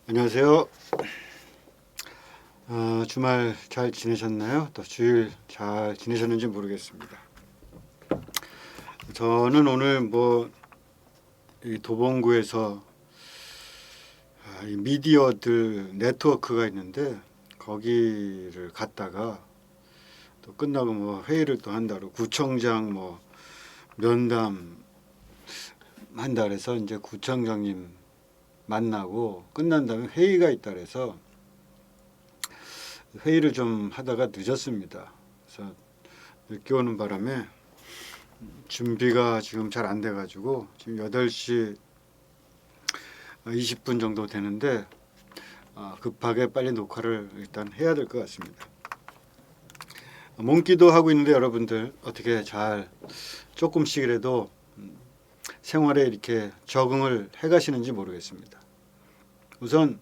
안녕하세요. 주말 잘 지내셨나요? 또 주일 잘 지내셨는지 모르겠습니다. 저는 오늘 이 도봉구에서 이 미디어들 네트워크가 있는데 거기를 갔다가 또 끝나고 회의를 또 한다고 구청장 면담 한다 그래서 이제 구청장님 만나고 끝난 다음에 회의가 있다 그래서 회의를 좀 하다가 늦었습니다. 그래서 늦게 오는 바람에 준비가 지금 잘 안 돼가지고 지금 8시 20분 정도 되는데 급하게 빨리 녹화를 일단 해야 될 것 같습니다. 몸기도 하고 있는데 여러분들 어떻게 잘 조금씩이라도 생활에 이렇게 적응을 해가시는지 모르겠습니다. 우선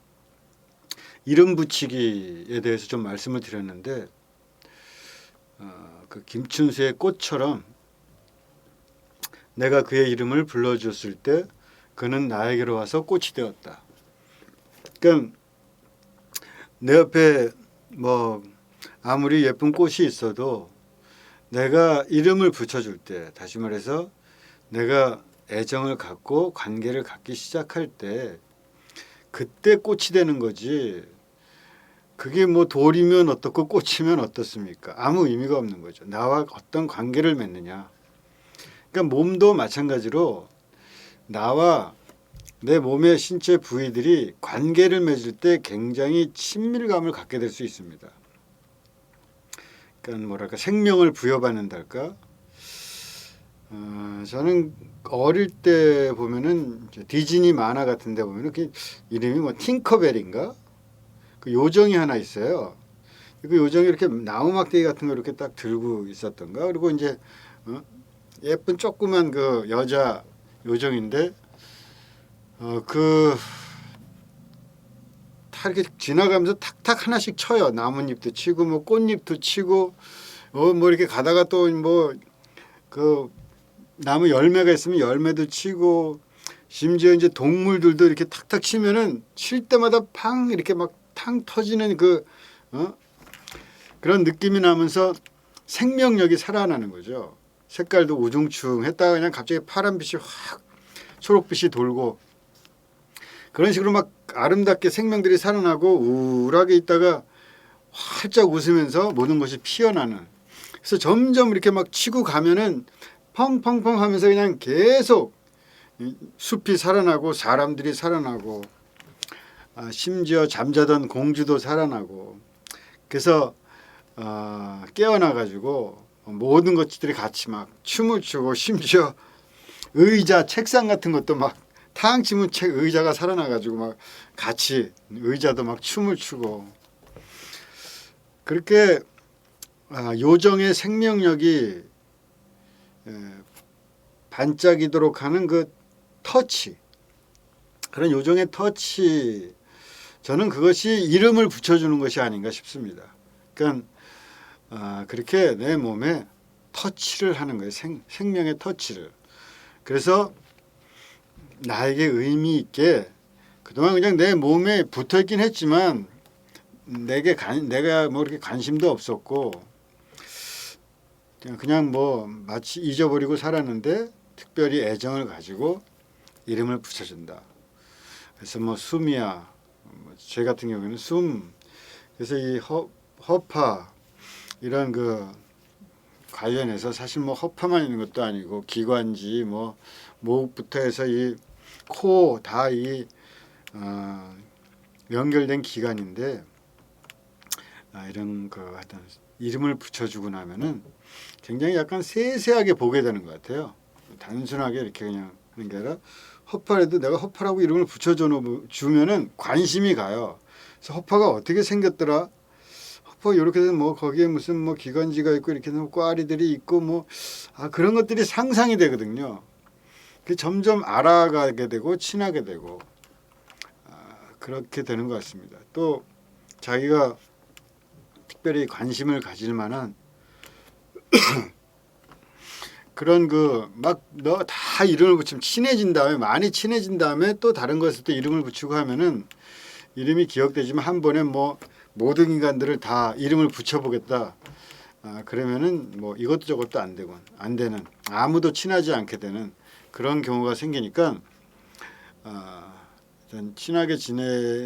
이름 붙이기에 대해서 좀 말씀을 드렸는데 그 김춘수의 꽃처럼 내가 그의 이름을 불러줬을 때 그는 나에게로 와서 꽃이 되었다. 그러니까 내 옆에 아무리 예쁜 꽃이 있어도 내가 이름을 붙여줄 때, 다시 말해서 내가 애정을 갖고 관계를 갖기 시작할 때 그때 꽃이 되는 거지. 그게 돌이면 어떻고 꽃이면 어떻습니까? 아무 의미가 없는 거죠. 나와 어떤 관계를 맺느냐. 그러니까 몸도 마찬가지로 나와 내 몸의 신체 부위들이 관계를 맺을 때 굉장히 친밀감을 갖게 될 수 있습니다. 그러니까 생명을 부여받는달까? 저는 어릴 때 보면은 디즈니 만화 같은 데 보면은 그 이름이 팅커벨인가? 그 요정이 하나 있어요. 그 요정이 이렇게 나무 막대기 같은 거 이렇게 딱 들고 있었던가. 그리고 이제 예쁜 조그만 그 여자 요정인데 다 이렇게 지나가면서 탁탁 하나씩 쳐요. 나뭇잎도 치고 꽃잎도 치고 이렇게 가다가 또 그 나무 열매가 있으면 열매도 치고 심지어 이제 동물들도 이렇게 탁탁 치면은 칠 때마다 팡 이렇게 탕 터지는 그런 느낌이 나면서 생명력이 살아나는 거죠. 색깔도 우중충했다가 그냥 갑자기 파란빛이 확 초록빛이 돌고 그런 식으로 아름답게 생명들이 살아나고 우울하게 있다가 활짝 웃으면서 모든 것이 피어나는. 그래서 점점 이렇게 치고 가면은 펑펑펑 하면서 그냥 계속 숲이 살아나고 사람들이 살아나고 심지어 잠자던 공주도 살아나고 그래서 깨어나 가지고 모든 것들이 같이 춤을 추고 심지어 의자 책상 같은 것도 탕 치면 의자가 살아나 가지고 같이 의자도 춤을 추고 그렇게 요정의 생명력이 반짝이도록 하는 그 터치, 그런 요정의 터치, 저는 그것이 이름을 붙여주는 것이 아닌가 싶습니다. 그러니까 그렇게 내 몸에 터치를 하는 거예요. 생명의 터치를. 그래서 나에게 의미 있게 그동안 그냥 내 몸에 붙어 있긴 했지만 내가 이렇게 관심도 없었고 그냥 마치 잊어버리고 살았는데 특별히 애정을 가지고 이름을 붙여준다. 그래서 숨이야. 제 같은 경우에는 숨. 그래서 이 허파 이런 그 관련해서 사실 허파만 있는 것도 아니고 기관지 목부터 해서 이 코 다 연결된 기관인데 이런 하여튼 이름을 붙여주고 나면은 굉장히 약간 세세하게 보게 되는 것 같아요. 단순하게 이렇게 그냥 하는 게 아니라 허파에도 내가 허파라고 이름을 붙여주면은 관심이 가요. 그래서 허파가 어떻게 생겼더라? 허파 이렇게 되면 거기에 무슨 기관지가 있고 이렇게 꽈리들이 있고 그런 것들이 상상이 되거든요. 그 점점 알아가게 되고 친하게 되고 그렇게 되는 것 같습니다. 또 자기가 특별히 관심을 가질 만한 그런 너 다 이름을 붙이면 친해진 다음에 많이 친해진 다음에 또 다른 것에 또 이름을 붙이고 하면은 이름이 기억되지만 한 번에 뭐 모든 인간들을 다 이름을 붙여보겠다. 그러면은 뭐 이것도 저것도 안 되는, 아무도 친하지 않게 되는 그런 경우가 생기니까 친하게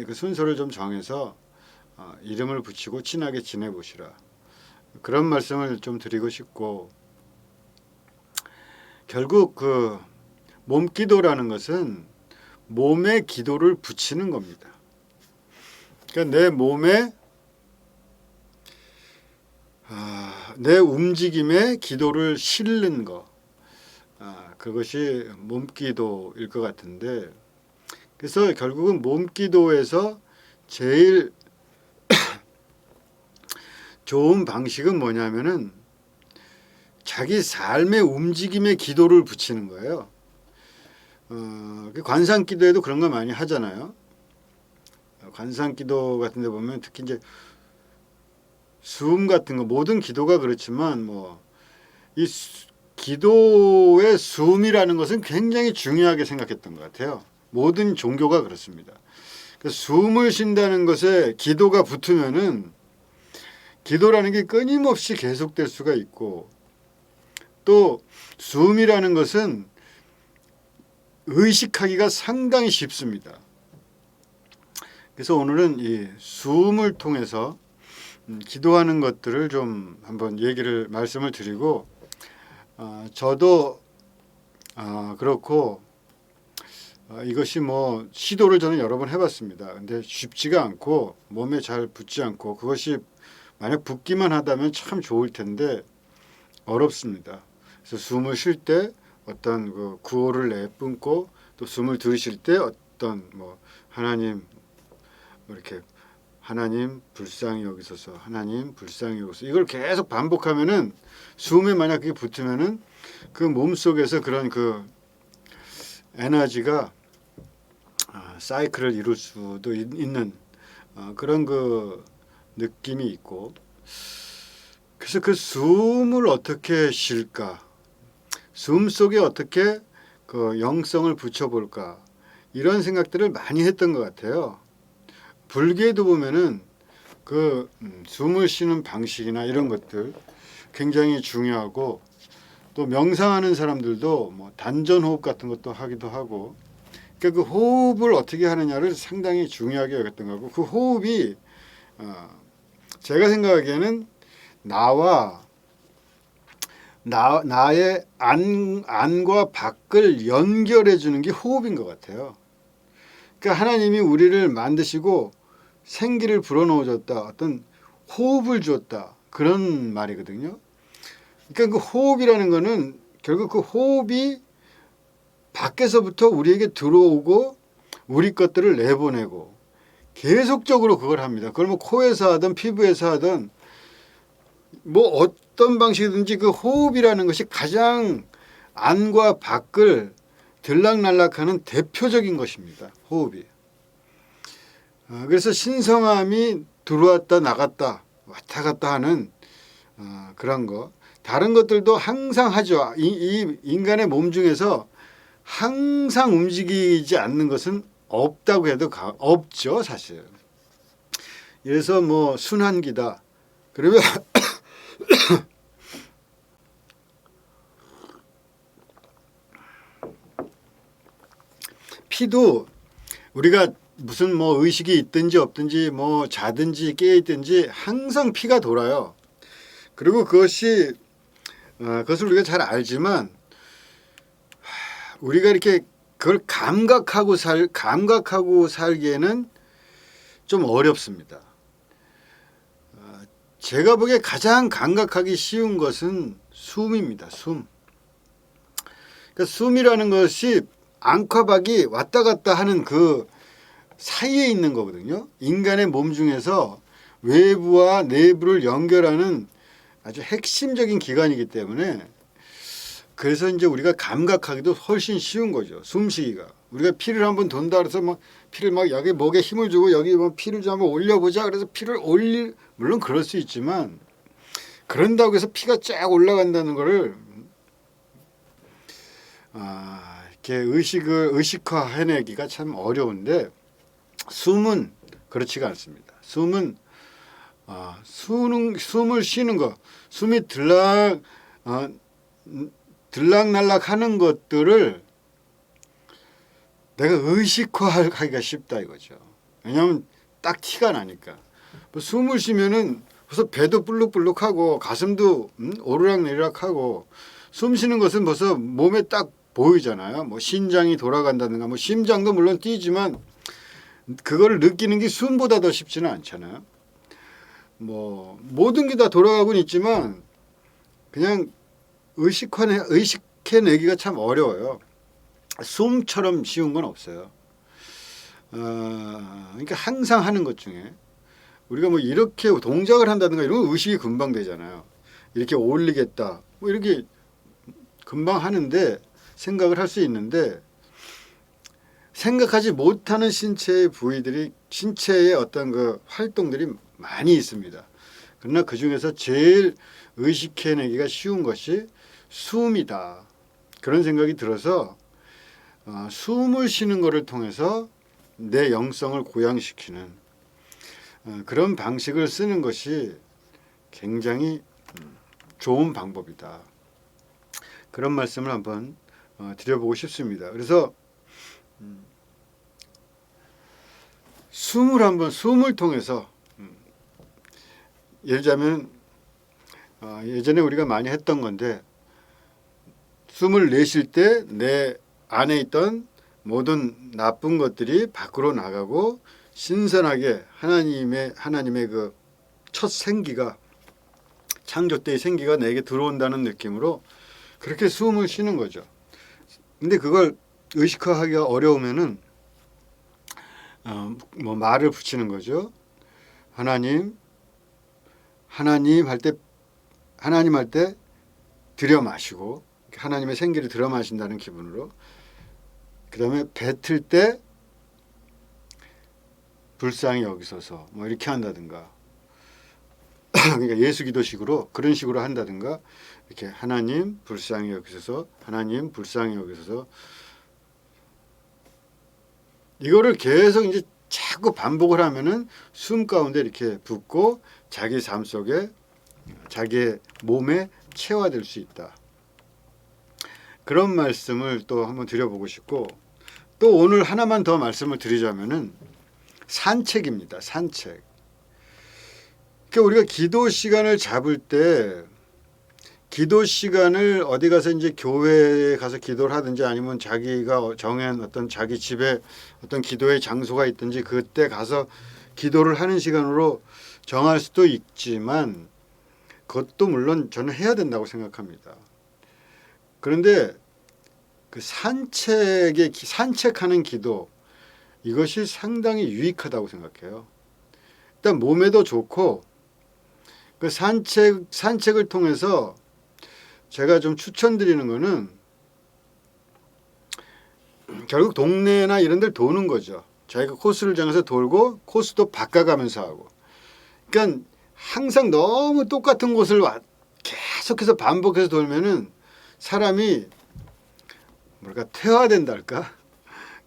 그 순서를 좀 정해서 이름을 붙이고 친하게 지내보시라. 그런 말씀을 좀 드리고 싶고, 결국 그 몸기도라는 것은 몸에 기도를 붙이는 겁니다. 그러니까 내 몸에 내 움직임에 기도를 실는 거, 그것이 몸기도일 것 같은데, 그래서 결국은 몸기도에서 제일 좋은 방식은 뭐냐면은 자기 삶의 움직임에 기도를 붙이는 거예요. 관상기도에도 그런 거 많이 하잖아요. 관상기도 같은 데 보면 특히 이제 숨 같은 거, 모든 기도가 그렇지만 뭐 이 기도의 숨이라는 것은 굉장히 중요하게 생각했던 것 같아요. 모든 종교가 그렇습니다. 숨을 쉰다는 것에 기도가 붙으면은 기도라는 게 끊임없이 계속될 수가 있고, 또 숨이라는 것은 의식하기가 상당히 쉽습니다. 그래서 오늘은 이 숨을 통해서 기도하는 것들을 좀 한번 말씀을 드리고, 저도 그렇고 이것이 뭐 시도를 저는 여러 번 해봤습니다. 근데 쉽지가 않고 몸에 잘 붙지 않고, 그것이 만약 붙기만 하다면 참 좋을 텐데 어렵습니다. 그래서 숨을 쉴 때 어떤 그 구호를 내뿜고, 또 숨을 들이쉴 때 어떤 뭐 하나님 이렇게 하나님 불쌍히 여기소서, 하나님 불쌍히 여기소서, 이걸 계속 반복하면은 숨에 만약 그게 붙으면은 그 몸 속에서 그런 그 에너지가 사이클을 이룰 수도 있는 그런 그 느낌이 있고, 그래서 그 숨을 어떻게 쉴까, 숨 속에 어떻게 그 영성을 붙여볼까, 이런 생각들을 많이 했던 것 같아요. 불교에도 보면은 그 숨을 쉬는 방식이나 이런 것들 굉장히 중요하고, 또 명상하는 사람들도 뭐 단전호흡 같은 것도 하기도 하고, 그러니까 그 호흡을 어떻게 하느냐를 상당히 중요하게 여겼던 거고, 그 호흡이 제가 생각하기에는 나의 안과 밖을 연결해 주는 게 호흡인 것 같아요. 그러니까 하나님이 우리를 만드시고 생기를 불어넣어 줬다, 어떤 호흡을 주었다, 그런 말이거든요. 그러니까 그 호흡이라는 거는 결국 그 호흡이 밖에서부터 우리에게 들어오고 우리 것들을 내보내고 계속적으로 그걸 합니다. 그걸 뭐 코에서 하든 피부에서 하든 뭐 어떤 방식이든지 그 호흡이라는 것이 가장 안과 밖을 들락날락하는 대표적인 것입니다. 호흡이. 그래서 신성함이 들어왔다 나갔다 왔다 갔다 하는 그런 거. 다른 것들도 항상 하죠. 이 인간의 몸 중에서 항상 움직이지 않는 것은 없다고 해도 없죠, 사실. 그래서 뭐 순환기다. 그러면 피도 우리가 무슨 뭐 의식이 있든지 없든지 뭐 자든지 깨어 있든지 항상 피가 돌아요. 그리고 그것을 우리가 잘 알지만 우리가 이렇게 그걸 감각하고 살기에는 좀 어렵습니다. 제가 보기에 가장 감각하기 쉬운 것은 숨입니다. 숨. 그러니까 숨이라는 것이 안과 밖이 왔다 갔다 하는 그 사이에 있는 거거든요. 인간의 몸 중에서 외부와 내부를 연결하는 아주 핵심적인 기관이기 때문에, 그래서 이제 우리가 감각하기도 훨씬 쉬운 거죠. 숨쉬기가. 우리가 피를 한번 돈다 그래서 막 피를 막 여기 목에 힘을 주고 여기 뭐 피를 좀 한번 올려보자 그래서 피를 물론 그럴 수 있지만, 그런다고 해서 피가 쫙 올라간다는 거를 이렇게 의식화해내기가 참 어려운데, 숨은 그렇지가 않습니다. 숨은 숨을 쉬는 거, 숨이 들락날락 하는 것들을 내가 의식화하기가 쉽다 이거죠. 왜냐하면 딱 티가 나니까. 숨을 쉬면은 벌써 배도 불룩불룩하고 가슴도 오르락내리락하고 숨 쉬는 것은 벌써 몸에 딱 보이잖아요. 뭐 심장이 돌아간다든가 뭐 심장도 물론 뛰지만 그걸 느끼는 게 숨보다 더 쉽지는 않잖아요. 뭐 모든 게 다 돌아가고는 있지만 그냥 의식해내기가 참 어려워요. 숨처럼 쉬운 건 없어요. 그러니까 항상 하는 것 중에 우리가 뭐 이렇게 동작을 한다든가 이런 거 의식이 금방 되잖아요. 이렇게 올리겠다 뭐 이렇게 금방 하는데 생각을 할 수 있는데 생각하지 못하는 신체의 부위들이 신체의 어떤 그 활동들이 많이 있습니다. 그러나 그 중에서 제일 의식해내기가 쉬운 것이 숨이다. 그런 생각이 들어서 숨을 쉬는 것을 통해서 내 영성을 고양시키는 그런 방식을 쓰는 것이 굉장히 좋은 방법이다. 그런 말씀을 한번 드려보고 싶습니다. 그래서 숨을 통해서 예를 들자면 예전에 우리가 많이 했던 건데 숨을 내쉴 때 내 안에 있던 모든 나쁜 것들이 밖으로 나가고 신선하게 하나님의 그 첫 생기가 창조 때의 생기가 내게 들어온다는 느낌으로 그렇게 숨을 쉬는 거죠. 근데 그걸 의식화하기가 어려우면은 뭐 말을 붙이는 거죠. 하나님 할 때 들여 마시고 하나님의 생기를 들여 마신다는 기분으로 그다음에 뱉을 때 불쌍히 여기소서 뭐 이렇게 한다든가 그러니까 예수기도식으로 그런 식으로 한다든가 이렇게 하나님 불쌍히 여기소서 하나님 불쌍히 여기소서 이거를 계속 이제 자꾸 반복을 하면은 숨 가운데 이렇게 붙고 자기 삶 속에 자기의 몸에 체화될 수 있다. 그런 말씀을 또 한번 드려보고 싶고 또 오늘 하나만 더 말씀을 드리자면은 산책입니다. 산책. 그러니까 우리가 기도 시간을 잡을 때 기도 시간을 어디 가서 이제 교회에 가서 기도를 하든지 아니면 자기가 정한 어떤 자기 집에 어떤 기도의 장소가 있든지 그때 가서 기도를 하는 시간으로 정할 수도 있지만 그것도 물론 저는 해야 된다고 생각합니다. 그런데 그 산책하는 기도 이것이 상당히 유익하다고 생각해요. 일단 몸에도 좋고 그 산책을 통해서 제가 좀 추천드리는 거는 결국 동네나 이런 데를 도는 거죠. 자기가 코스를 정해서 돌고 코스도 바꿔가면서 하고. 그러니까 항상 너무 똑같은 곳을 계속해서 반복해서 돌면은 사람이 뭐랄까 퇴화된달까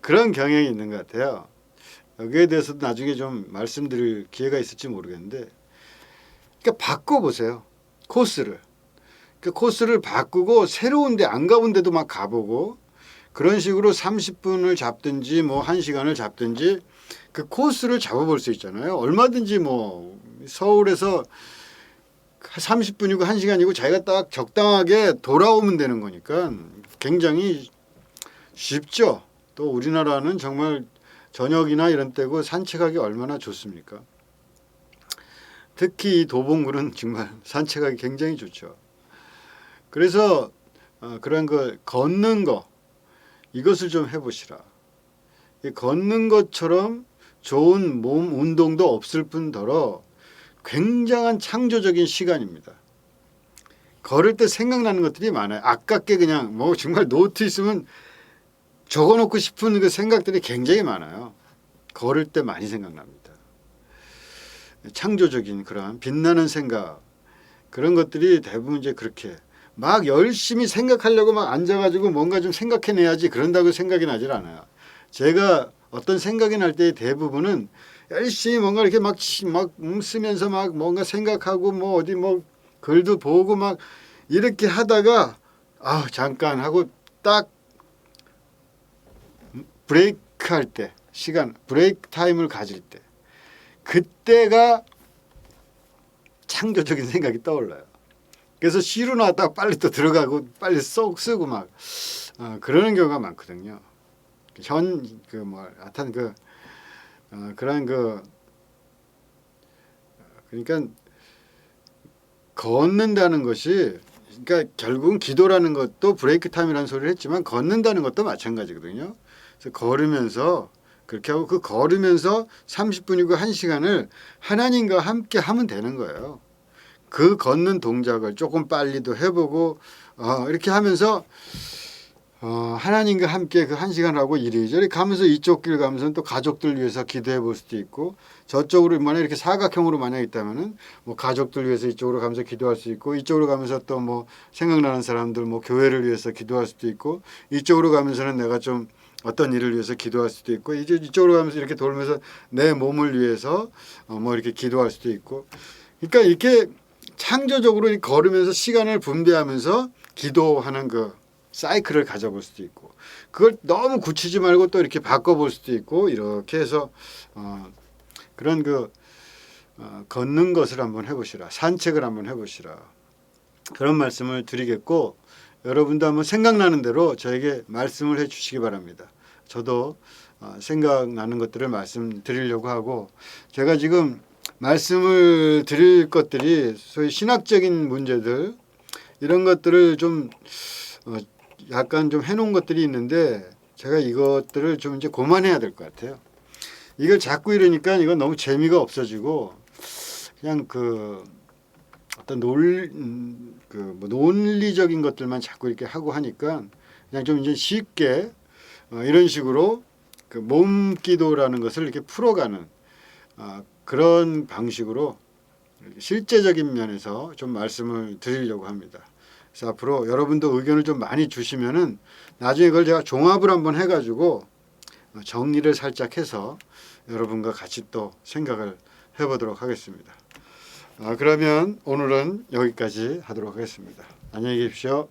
그런 경향이 있는 것 같아요. 여기에 대해서도 나중에 좀 말씀드릴 기회가 있을지 모르겠는데 그러니까 바꿔보세요. 코스를. 그 코스를 바꾸고 새로운 데 안 가본 데도 막 가보고 그런 식으로 30분을 잡든지 뭐 1시간을 잡든지 그 코스를 잡아볼 수 있잖아요. 얼마든지 뭐 서울에서 30분이고 1시간이고 자기가 딱 적당하게 돌아오면 되는 거니까 굉장히 쉽죠. 또 우리나라는 정말 저녁이나 이런 때고 산책하기 얼마나 좋습니까? 특히 이 도봉구는 정말 산책하기 굉장히 좋죠. 그래서 그런 거 걷는 거 이것을 좀 해보시라. 걷는 것처럼 좋은 몸 운동도 없을 뿐더러 굉장한 창조적인 시간입니다. 걸을 때 생각나는 것들이 많아요. 아깝게 그냥 뭐 정말 노트 있으면 적어놓고 싶은 그 생각들이 굉장히 많아요. 걸을 때 많이 생각납니다. 창조적인 그런 빛나는 생각 그런 것들이 대부분 이제 그렇게 막 열심히 생각하려고 막 앉아가지고 뭔가 좀 생각해내야지 그런다고 생각이 나질 않아요. 제가 어떤 생각이 날 때의 대부분은 열심히 뭔가 이렇게 막 쓰면서 막 뭔가 생각하고 뭐 어디 뭐 글도 보고 막 이렇게 하다가 아 잠깐 하고 딱 브레이크 할 때 시간 브레이크 타임을 가질 때 그때가 창조적인 생각이 떠올라요. 그래서 쉬로 나왔다가 빨리 또 들어가고 빨리 쏙 쓰고 막 그러는 경우가 많거든요. 하여튼 그런 그러니까 걷는다는 것이 그러니까 결국은 기도라는 것도 브레이크 타임이라는 소리를 했지만 걷는다는 것도 마찬가지거든요. 그래서 걸으면서 그렇게 하고 그 걸으면서 30분이고 1시간을 하나님과 함께 하면 되는 거예요. 그 걷는 동작을 조금 빨리도 해보고 이렇게 하면서 하나님과 함께 그 1시간 하고 이리저리 가면서 이쪽 길 가면서 또 가족들 위해서 기도해 볼 수도 있고 저쪽으로 만약 이렇게 사각형으로 만약 있다면은 뭐 가족들 위해서 이쪽으로 가면서 기도할 수 있고 이쪽으로 가면서 또 뭐 생각나는 사람들 뭐 교회를 위해서 기도할 수도 있고 이쪽으로 가면서는 내가 좀 어떤 일을 위해서 기도할 수도 있고 이제 이쪽으로 가면서 이렇게 돌면서 내 몸을 위해서 뭐 이렇게 기도할 수도 있고 그러니까 이렇게 창조적으로 걸으면서 시간을 분배하면서 기도하는 그 사이클을 가져볼 수도 있고 그걸 너무 굳히지 말고 또 이렇게 바꿔볼 수도 있고 이렇게 해서 그런 걷는 것을 한번 해보시라 산책을 한번 해보시라 그런 말씀을 드리겠고 여러분도 한번 생각나는 대로 저에게 말씀을 해주시기 바랍니다. 저도 생각나는 것들을 말씀드리려고 하고 제가 지금 말씀을 드릴 것들이 소위 신학적인 문제들 이런 것들을 좀 약간 좀 해놓은 것들이 있는데 제가 이것들을 좀 이제 그만해야 될 것 같아요. 이걸 자꾸 이러니까 이건 너무 재미가 없어지고 그냥 어떤 논리적인 것들만 자꾸 이렇게 하고 하니까 그냥 좀 이제 쉽게 이런 식으로 그 몸기도라는 것을 이렇게 풀어가는 그런 방식으로 실제적인 면에서 좀 말씀을 드리려고 합니다. 그래서 앞으로 여러분도 의견을 좀 많이 주시면은 나중에 그걸 제가 종합을 한번 해가지고 정리를 살짝 해서 여러분과 같이 또 생각을 해보도록 하겠습니다. 그러면 오늘은 여기까지 하도록 하겠습니다. 안녕히 계십시오.